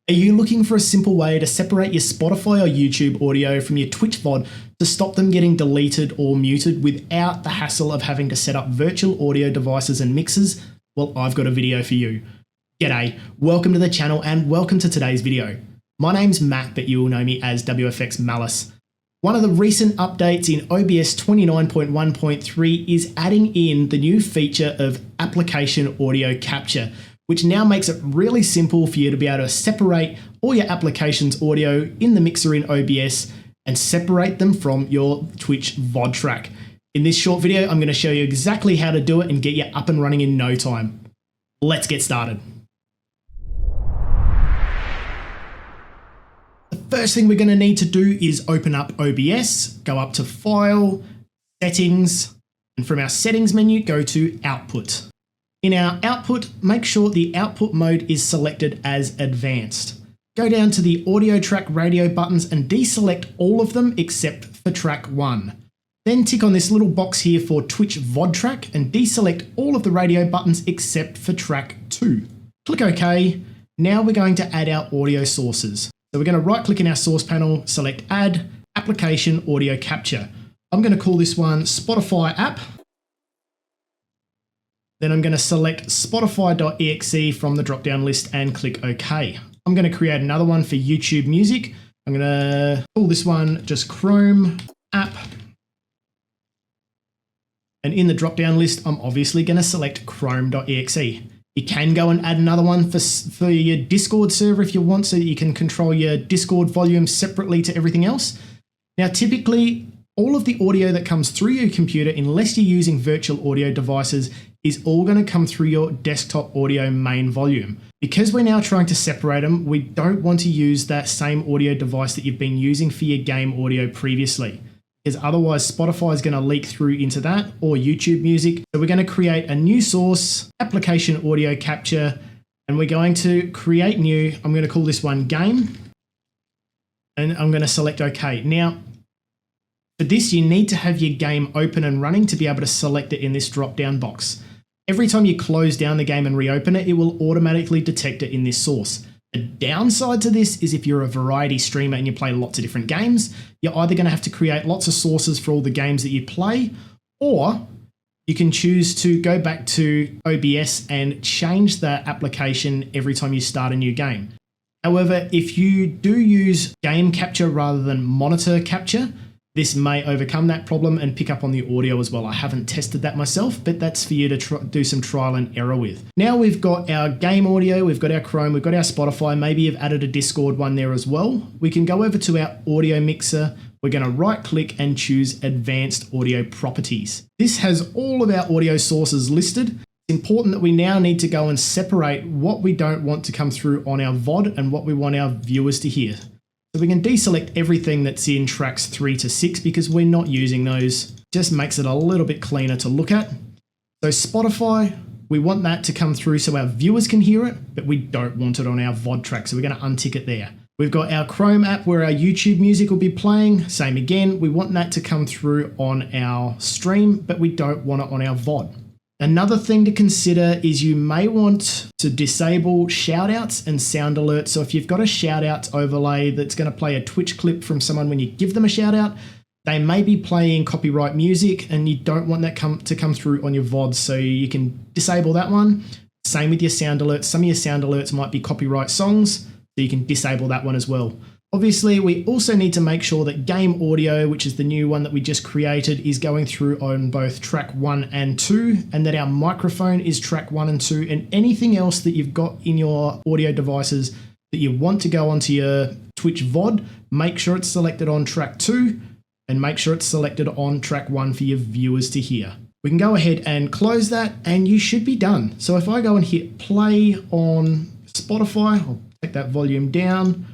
Are you looking for a simple way to separate your Spotify or YouTube audio from your Twitch VOD to stop them getting deleted or muted without the hassle of having to set up virtual audio devices and mixers? Well, I've got a video for you. G'day, welcome to the channel and welcome to today's video. My name's Matt, but you will know me as WFX Malice. One of the recent updates in OBS 29.1.3 is adding in the new feature of application audio capture, which now makes it really simple for you to be able to separate all your application's audio in the mixer in OBS and separate them from your Twitch VOD track. In this short video, I'm going to show you exactly how to do it and get you up and running in no time. Let's get started. The first thing we're going to need to do is open up OBS, go up to File, Settings, and from our Settings menu, go to Output. In our output, make sure the output mode is selected as advanced. Go down to the audio track radio buttons and deselect all of them except for track 1. Then tick on this little box here for Twitch VOD track and deselect all of the radio buttons except for track 2. Click OK. Now we're going to add our audio sources. So we're going to right click in our source panel, select Add Application Audio Capture. I'm going to call this one Spotify App. Then I'm going to select Spotify.exe from the drop-down list and click OK. I'm going to create another one for YouTube Music. I'm going to call this one just Chrome App. And in the drop-down list, I'm obviously going to select Chrome.exe. You can go and add another one for your Discord server if you want, so that you can control your Discord volume separately to everything else. Now, typically, all of the audio that comes through your computer, unless you're using virtual audio devices, is all going to come through your desktop audio main volume. Because we're now trying to separate them, we don't want to use that same audio device that you've been using for your game audio previously, because otherwise Spotify is going to leak through into that, or YouTube Music. So we're going to create a new source, application audio capture, and we're going to create new. I'm going to call this one game, and I'm going to select OK. Now, for this, you need to have your game open and running to be able to select it in this drop-down box. Every time you close down the game and reopen it, it will automatically detect it in this source. The downside to this is if you're a variety streamer and you play lots of different games, you're either going to have to create lots of sources for all the games that you play, or you can choose to go back to OBS and change that application every time you start a new game. However, if you do use game capture rather than monitor capture, this may overcome that problem and pick up on the audio as well. I haven't tested that myself, but that's for you to do some trial and error with. Now we've got our game audio, we've got our Chrome, we've got our Spotify, maybe you've added a Discord one there as well. We can go over to our audio mixer. We're going to right click and choose Advanced Audio Properties. This has all of our audio sources listed. It's important that we now need to go and separate what we don't want to come through on our VOD and what we want our viewers to hear. So we can deselect everything that's in tracks 3 to 6 because we're not using those. Just makes it a little bit cleaner to look at. So Spotify, we want that to come through so our viewers can hear it, but we don't want it on our VOD track, so we're going to untick it there. We've got our Chrome app where our YouTube music will be playing. Same again, we want that to come through on our stream, but we don't want it on our VOD. Another thing to consider is you may want to disable shoutouts and sound alerts. So if you've got a shoutouts overlay that's going to play a Twitch clip from someone when you give them a shout out, they may be playing copyright music and you don't want that to come through on your VODs. So you can disable that one. Same with your sound alerts. Some of your sound alerts might be copyright songs, so you can disable that one as well. Obviously, we also need to make sure that game audio, which is the new one that we just created, is going through on both track 1 and 2, and that our microphone is track 1 and 2, and anything else that you've got in your audio devices that you want to go onto your Twitch VOD, make sure it's selected on track 2, and make sure it's selected on track 1 for your viewers to hear. We can go ahead and close that, and you should be done. So if I go and hit play on Spotify, I'll take that volume down.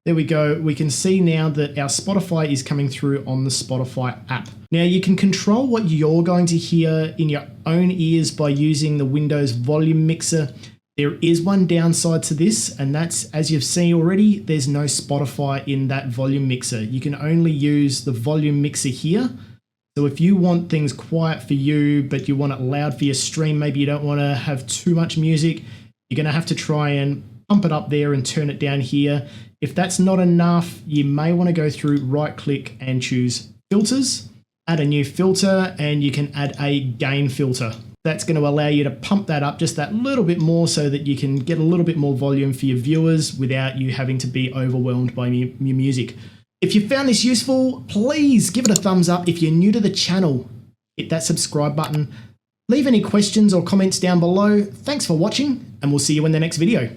There we go. We can see now that our Spotify is coming through on the Spotify app. Now you can control what you're going to hear in your own ears by using the Windows volume mixer. There is one downside to this, and that's, as you've seen already, there's no Spotify in that volume mixer. You can only use the volume mixer here. So if you want things quiet for you, but you want it loud for your stream, maybe you don't want to have too much music, you're going to have to try and pump it up there and turn it down here. If that's not enough, you may want to go through, right click and choose filters, add a new filter, and you can add a gain filter. That's going to allow you to pump that up just that little bit more so that you can get a little bit more volume for your viewers without you having to be overwhelmed by your music. If you found this useful, please give it a thumbs up. If you're new to the channel, hit that subscribe button. Leave any questions or comments down below. Thanks for watching, and we'll see you in the next video.